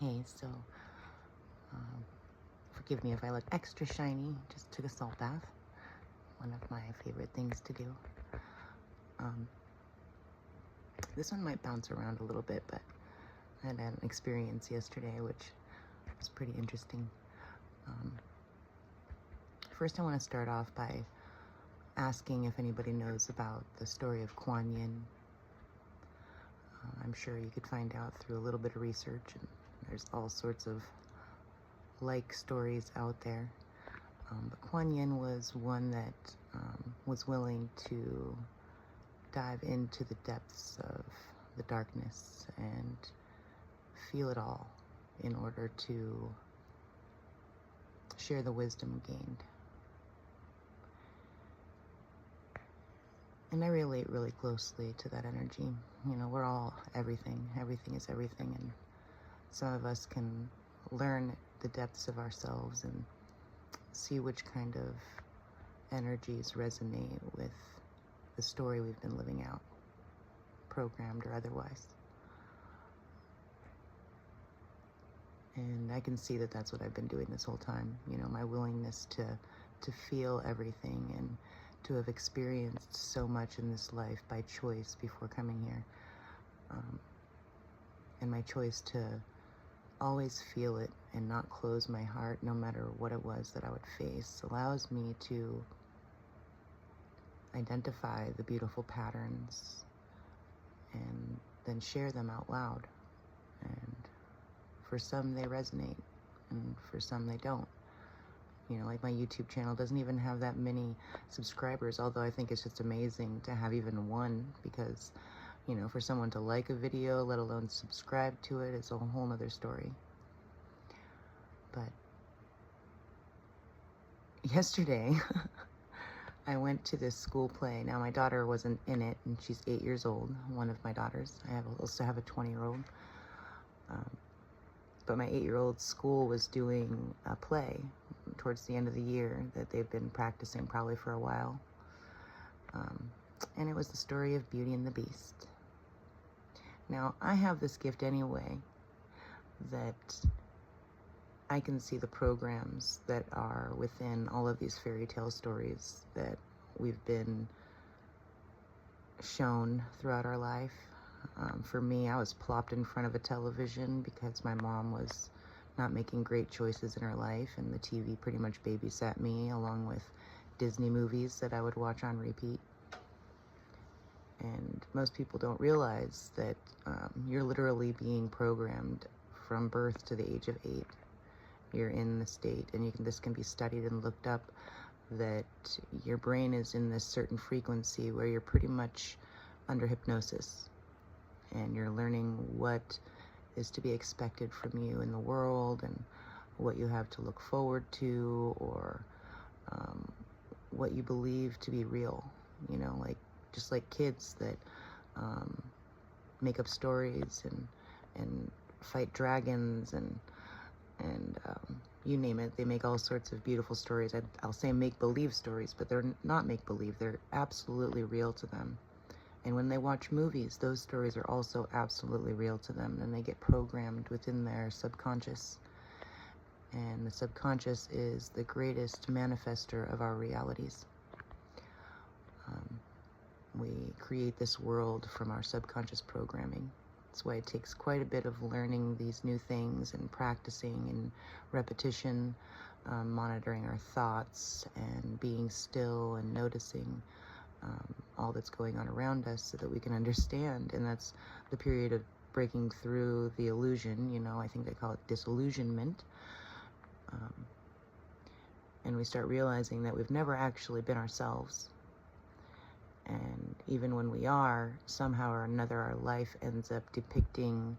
Hey, so forgive me if I look extra shiny. Just took a salt bath. One of my favorite things to do. This one might bounce around a little bit, but I had an experience yesterday which was pretty interesting. First, I want to start off by asking if anybody knows about the story of Kuan Yin. I'm sure you could find out through a little bit of research, and there's all sorts of like stories out there. But Kuan Yin was one that was willing to dive into the depths of the darkness and feel it all in order to share the wisdom gained. And I relate really closely to that energy. You know, we're all everything. Everything is everything. And some of us can learn the depths of ourselves and see which kind of energies resonate with the story we've been living out, programmed or otherwise. And I can see that that's what I've been doing this whole time. You know, my willingness to feel everything and to have experienced so much in this life by choice before coming here. And my choice to always feel it and not close my heart no matter what it was that I would face allows me to identify the beautiful patterns and then share them out loud. And for some they resonate and for some they don't. You know, like my YouTube channel doesn't even have that many subscribers, although I think it's just amazing to have even one, because, you know, for someone to like a video, let alone subscribe to it, is a whole nother story. But yesterday, I went to this school play. Now, my daughter wasn't in it, and she's 8 years old, one of my daughters. I also have a 20-year-old. But my 8-year-old's school was doing a play towards the end of the year that they've been practicing probably for a while. And it was the story of Beauty and the Beast. Now, I have this gift anyway, that I can see the programs that are within all of these fairy tale stories that we've been shown throughout our life. For me, I was plopped in front of a television because my mom was not making great choices in her life, and the TV pretty much babysat me along with Disney movies that I would watch on repeat. And most people don't realize that you're literally being programmed from birth to the age of 8. You're in the state, and this can be studied and looked up, that your brain is in this certain frequency where you're pretty much under hypnosis. And you're learning what is to be expected from you in the world and what you have to look forward to, or what you believe to be real. You know, like just like kids that make up stories and fight dragons and you name it. They make all sorts of beautiful stories. I'll say make-believe stories, but they're not make-believe. They're absolutely real to them. And when they watch movies, those stories are also absolutely real to them, and they get programmed within their subconscious. And the subconscious is the greatest manifester of our realities. We create this world from our subconscious programming. That's why it takes quite a bit of learning these new things and practicing and repetition, monitoring our thoughts and being still and noticing all that's going on around us so that we can understand. And that's the period of breaking through the illusion. You know, I think they call it disillusionment. And we start realizing that we've never actually been ourselves. And even when we are, somehow or another, our life ends up depicting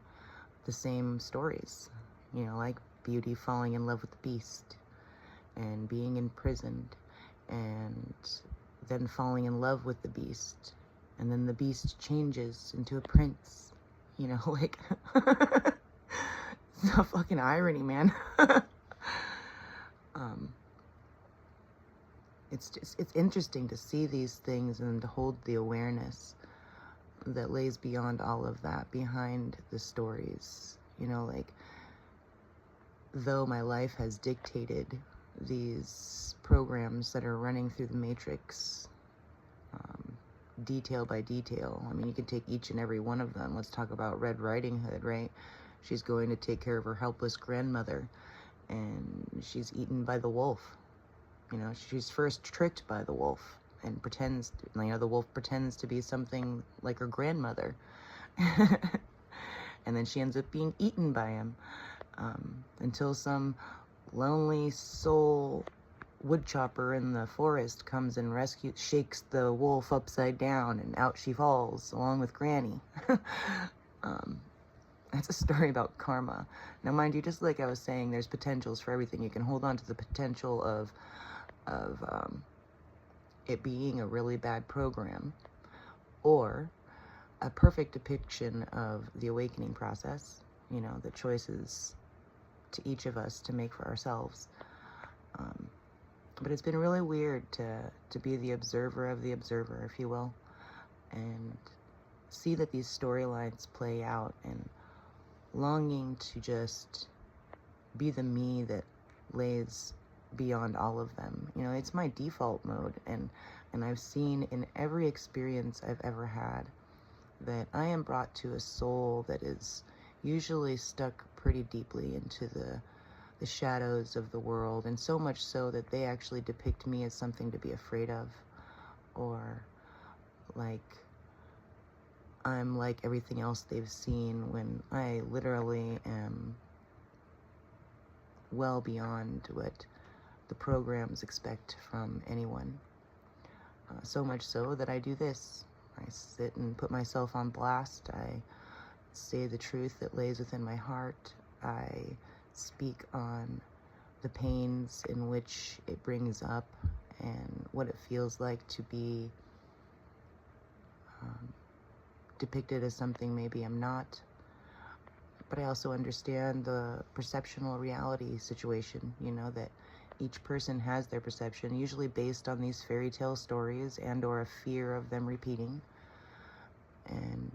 the same stories. You know, like Beauty falling in love with the Beast and being imprisoned and then falling in love with the Beast, and then the Beast changes into a prince. You know, like, it's a fucking irony, man. It's interesting to see these things and to hold the awareness that lays beyond all of that, behind the stories. You know, like, though my life has dictated these programs that are running through the matrix, detail by detail. I mean, you can take each and every one of them. Let's talk about Red Riding Hood, right? She's going to take care of her helpless grandmother, and she's eaten by the wolf. You know, she's first tricked by the wolf and pretends, the wolf pretends to be something like her grandmother. And then she ends up being eaten by him, until some lonely soul woodchopper in the forest comes and shakes the wolf upside down, and out she falls along with Granny. That's a story about karma. Now, mind you, just like I was saying, there's potentials for everything. You can hold on to the potential of it being a really bad program, or a perfect depiction of the awakening process, the choices to each of us to make for ourselves. But it's been really weird to be the observer of the observer, if you will, and see that these storylines play out, and longing to just be the me that lays beyond all of them. It's my default mode, and I've seen in every experience I've ever had that I am brought to a soul that is usually stuck pretty deeply into the shadows of the world, and so much so that they actually depict me as something to be afraid of, or like I'm like everything else they've seen, when I literally am well beyond what the programs expect from anyone. So much so that I do this. I sit and put myself on blast. I say the truth that lays within my heart. I speak on the pains in which it brings up, and what it feels like to be depicted as something maybe I'm not. But I also understand the perceptual reality situation, that each person has their perception, usually based on these fairy tale stories and or a fear of them repeating, and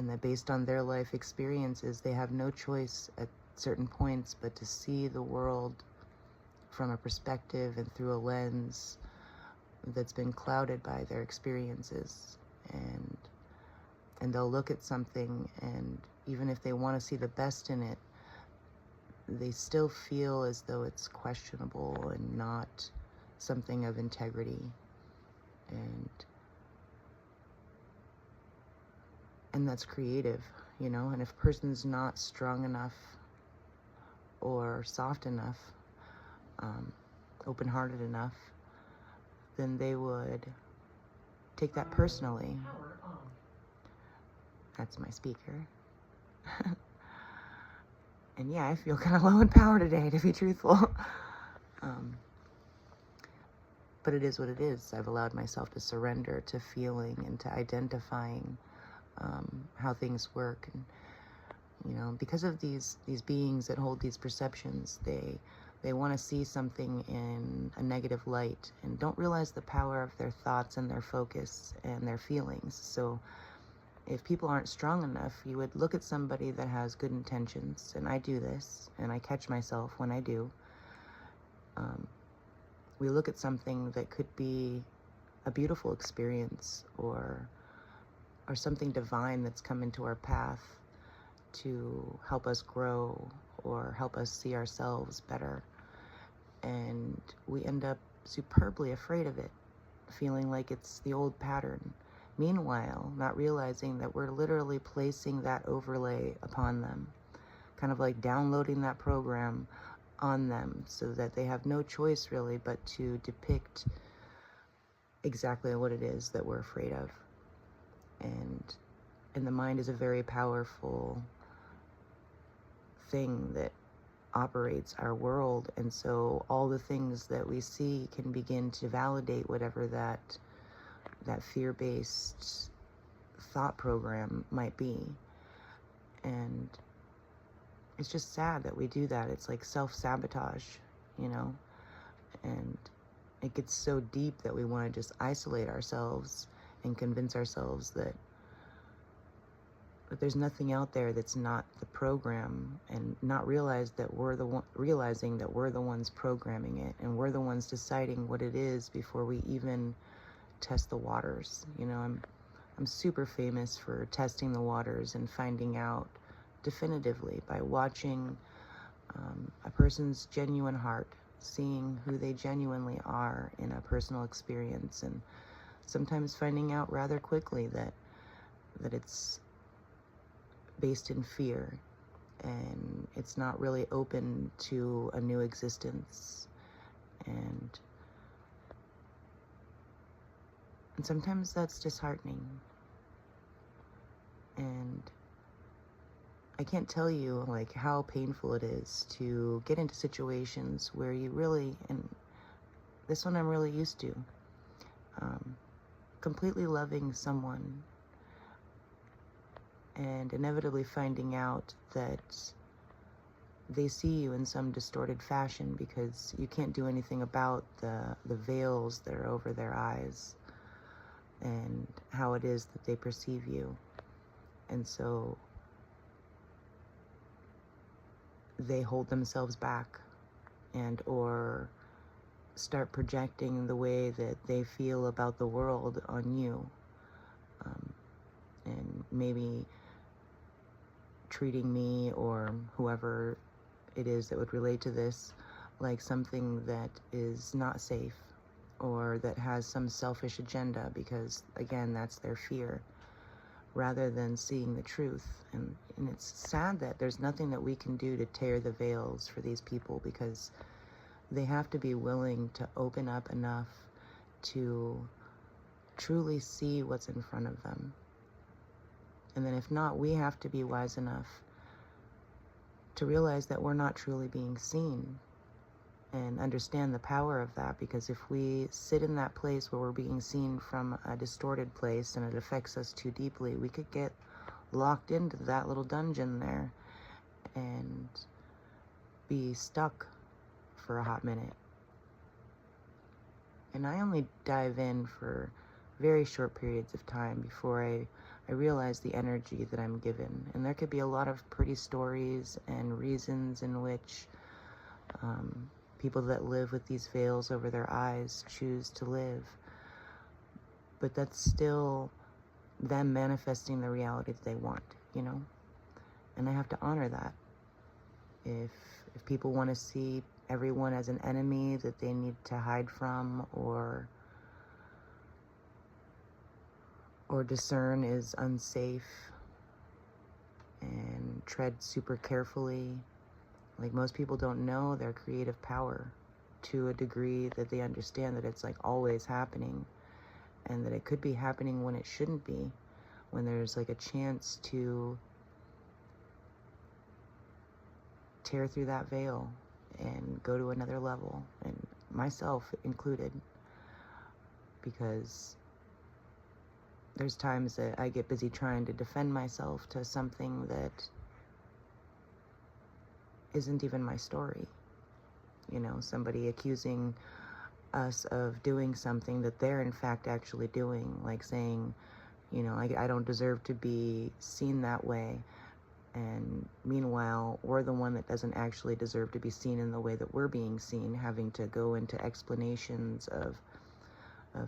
that based on their life experiences, they have no choice at certain points but to see the world from a perspective and through a lens that's been clouded by their experiences. And they'll look at something, and even if they want to see the best in it, they still feel as though it's questionable and not something of integrity. And that's creative, and if a person's not strong enough or soft enough, open-hearted enough, then they would take that personally. That's my speaker. And yeah, I feel kind of low in power today, to be truthful. But it is what it is. I've allowed myself to surrender to feeling and to identifying how things work. And, because of these beings that hold these perceptions, they want to see something in a negative light and don't realize the power of their thoughts and their focus and their feelings. So if people aren't strong enough, you would look at somebody that has good intentions, and I do this, and I catch myself when I do. We look at something that could be a beautiful experience, or something divine that's come into our path to help us grow or help us see ourselves better. And we end up superbly afraid of it, feeling like it's the old pattern. Meanwhile, not realizing that we're literally placing that overlay upon them, kind of like downloading that program on them, so that they have no choice really but to depict exactly what it is that we're afraid of. And the mind is a very powerful thing that operates our world, and so all the things that we see can begin to validate whatever that fear-based thought program might be. And it's just sad that we do that. It's like self-sabotage, and it gets so deep that we want to just isolate ourselves and convince ourselves that But there's nothing out there that's not the program, and not realizing that we're the ones programming it, and we're the ones deciding what it is before we even test the waters. I'm super famous for testing the waters and finding out definitively by watching a person's genuine heart, seeing who they genuinely are in a personal experience, and sometimes finding out rather quickly that it's based in fear, and it's not really open to a new existence. And sometimes that's disheartening. And I can't tell you like how painful it is to get into situations where you really, and this one I'm really used to, completely loving someone and inevitably finding out that they see you in some distorted fashion because you can't do anything about the veils that are over their eyes and how it is that they perceive you. And so they hold themselves back and or start projecting the way that they feel about the world on you, and maybe treating me or whoever it is that would relate to this like something that is not safe or that has some selfish agenda, because again, that's their fear, rather than seeing the truth. And it's sad that there's nothing that we can do to tear the veils for these people, because they have to be willing to open up enough to truly see what's in front of them. And then if not, we have to be wise enough to realize that we're not truly being seen and understand the power of that. Because if we sit in that place where we're being seen from a distorted place and it affects us too deeply, we could get locked into that little dungeon there and be stuck for a hot minute. And I only dive in for very short periods of time before I realize the energy that I'm given. And there could be a lot of pretty stories and reasons in which people that live with these veils over their eyes choose to live. But that's still them manifesting the reality that they want, And I have to honor that. If people want to see everyone as an enemy that they need to hide from or discern is unsafe and tread super carefully, like most people don't know their creative power to a degree that they understand that it's like always happening, and that it could be happening when it shouldn't be, when there's like a chance to tear through that veil and go to another level, and myself included, because there's times that I get busy trying to defend myself to something that isn't even my story. Somebody accusing us of doing something that they're in fact actually doing, like saying, I don't deserve to be seen that way. And meanwhile, we're the one that doesn't actually deserve to be seen in the way that we're being seen, having to go into explanations of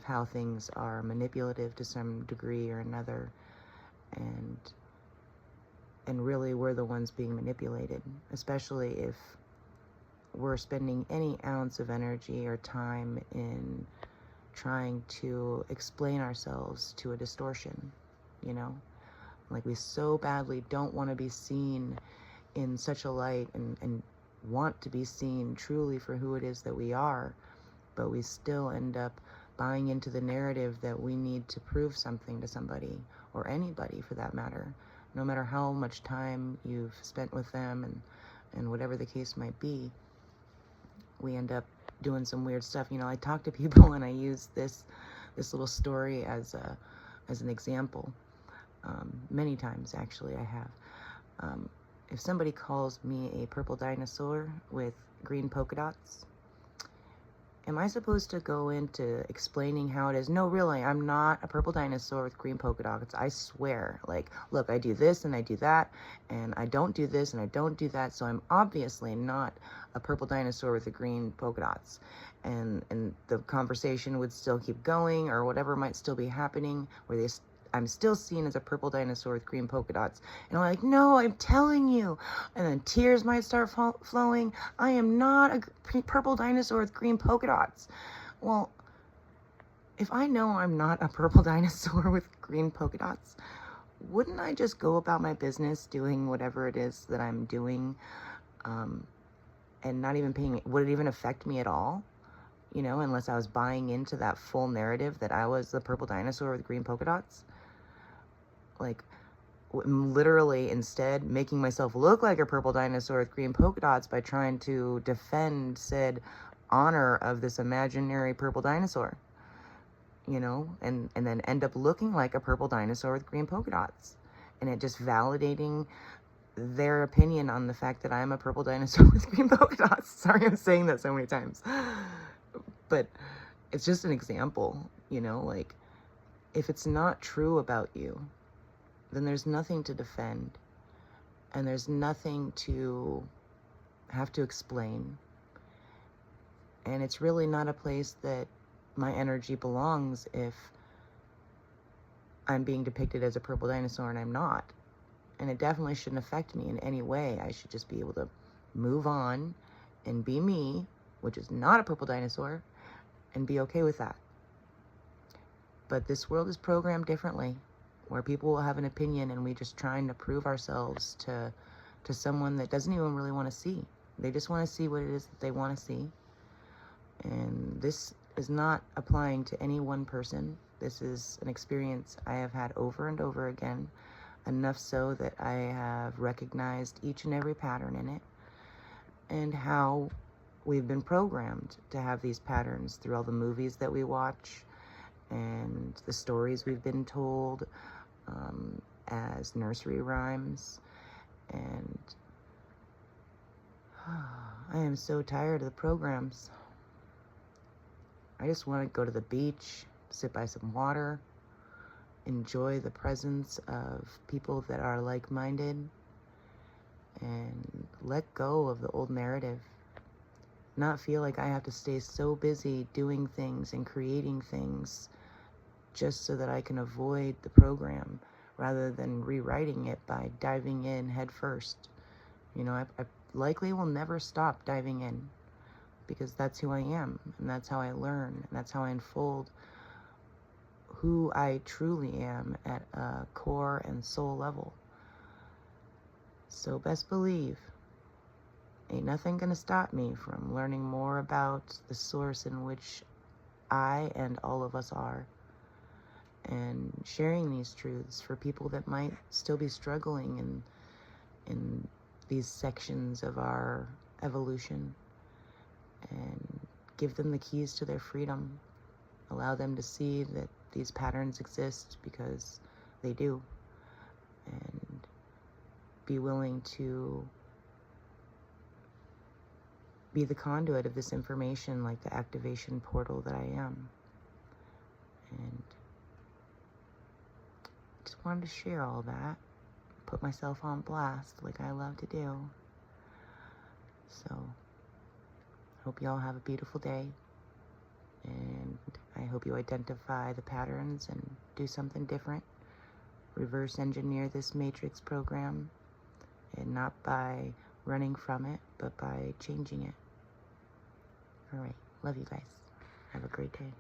how things are manipulative to some degree or another. And really, we're the ones being manipulated, especially if we're spending any ounce of energy or time in trying to explain ourselves to a distortion, Like, we so badly don't want to be seen in such a light and want to be seen truly for who it is that we are, but we still end up buying into the narrative that we need to prove something to somebody, or anybody for that matter, no matter how much time you've spent with them and whatever the case might be. We end up doing some weird stuff. I talk to people and I use this little story as an example. Many times, actually, I have. If somebody calls me a purple dinosaur with green polka dots, am I supposed to go into explaining how it is? No, really, I'm not a purple dinosaur with green polka dots. I swear. Like, look, I do this and I do that, and I don't do this and I don't do that, so I'm obviously not a purple dinosaur with the green polka dots. And the conversation would still keep going, or whatever might still be happening, where I'm still seen as a purple dinosaur with green polka dots. And I'm like, no, I'm telling you. And then tears might start flowing. I am not a purple dinosaur with green polka dots. Well, if I know I'm not a purple dinosaur with green polka dots, wouldn't I just go about my business doing whatever it is that I'm doing, and not even paying? Would it even affect me at all? You know, unless I was buying into that full narrative that I was the purple dinosaur with green polka dots. Like, literally instead making myself look like a purple dinosaur with green polka dots by trying to defend said honor of this imaginary purple dinosaur, you know, and then end up looking like a purple dinosaur with green polka dots, and it just validating their opinion on the fact that I'm a purple dinosaur with green polka dots. Sorry, I'm saying that so many times, but it's just an example, you know, like, if it's not true about you, then there's nothing to defend, and there's nothing to have to explain. And it's really not a place that my energy belongs if I'm being depicted as a purple dinosaur and I'm not. And it definitely shouldn't affect me in any way. I should just be able to move on and be me, which is not a purple dinosaur, and be okay with that. But this world is programmed differently, where people will have an opinion and we just trying to prove ourselves to someone that doesn't even really want to see. They just want to see what it is that they want to see. And this is not applying to any one person. This is an experience I have had over and over again, enough so that I have recognized each and every pattern in it, and how we've been programmed to have these patterns through all the movies that we watch and the stories we've been told, as nursery rhymes. And I am so tired of the programs. I just want to go to the beach, sit by some water, enjoy the presence of people that are like-minded, and let go of the old narrative. Not feel like I have to stay so busy doing things and creating things just so that I can avoid the program, rather than rewriting it by diving in head first. You know, I likely will never stop diving in, because that's who I am, and that's how I learn, and that's how I unfold who I truly am at a core and soul level. So best believe, ain't nothing gonna stop me from learning more about the source in which I and all of us are, and sharing these truths for people that might still be struggling in these sections of our evolution, and give them the keys to their freedom. Allow them to see that these patterns exist, because they do, and be willing to be the conduit of this information, like the activation portal that I am. And just wanted to share all that, put myself on blast like I love to do. So hope you all have a beautiful day, and I hope you identify the patterns and do something different. Reverse engineer this matrix program, and not by running from it, but by changing it. All right, love you guys. Have a great day.